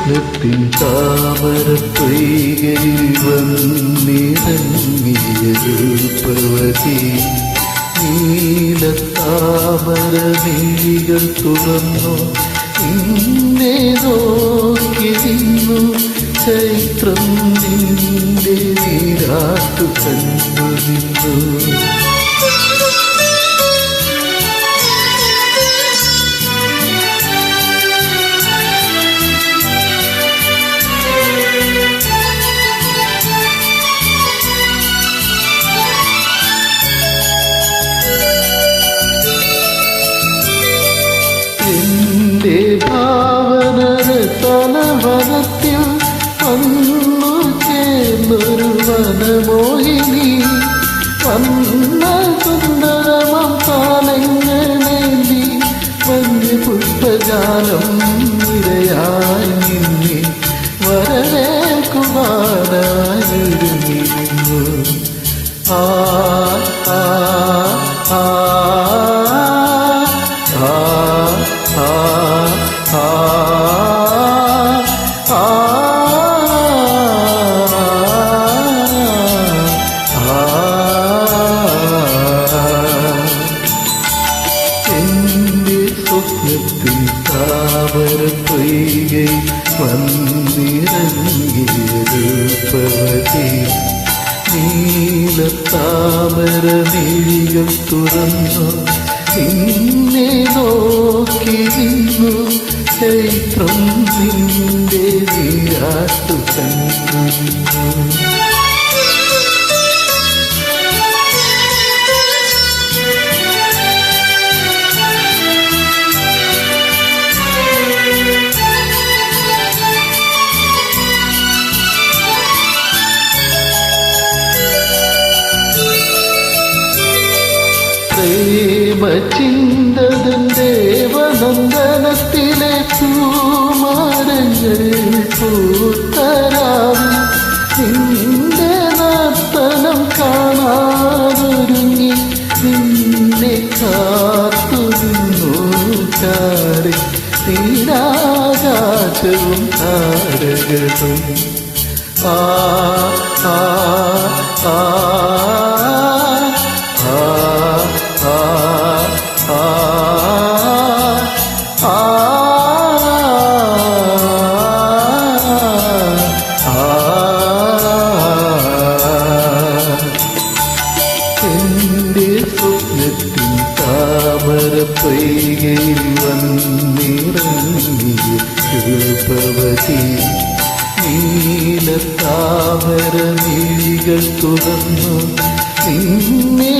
സ്വപ്നത്തിൻ താമരപ്പൊയ്കയിൽ വന്നിറങ്ങിയ രൂപവതി നീലത്താമര മിഴികൾ തുറന്നു നിന്നെ നോക്കി നിന്നു ചൈത്രം നിന്റെ നീരാട്ടു കണ്ടു നിന്നു. എന്റെ ഭാവനര തലവനത്തിൽ വന്നു ചേർന്നൊരു വനമോഹിനി വന്ന സുന്ദരമം താലങ്ങളേന്തി മഞ്ഞ പുഷ്പജാലം നിരയായി നിന്നെ വരവേൽക്കുവാനായിരുന്നു. ആ ആ ആ എന്റെ സ്വപ്നത്തിൽ താമരപ്പൊയ്കയിൽ വന്നിറങ്ങിയ രൂപവതി നീലത്താമര മിഴികൾ തുറന്നു നിന്നെ നോക്കി നിന്നു ചൈത്രം നിന്റെ നീരാട്ടു കണ്ടു. പ്രേമചിന്തതൻ ദേവനന്ദനത്തിലെ പൂമരങ്ങൾ പൂത്തരാവിൽ നിന്റെ നർത്തനം കാണാനൊരുങ്ങി നിന്നെ കാത്തുനിന്നു ചാരി നീരാകാശവും താരകളും. ആ ആ ആ എന്റെ സ്വപ്നത്തിൻ താമരപ്പൊയ്കയിൽ വന്നിറങ്ങിയ രൂപവതി നീലത്താമര മിഴികൾ തുറന്നു നിന്നെ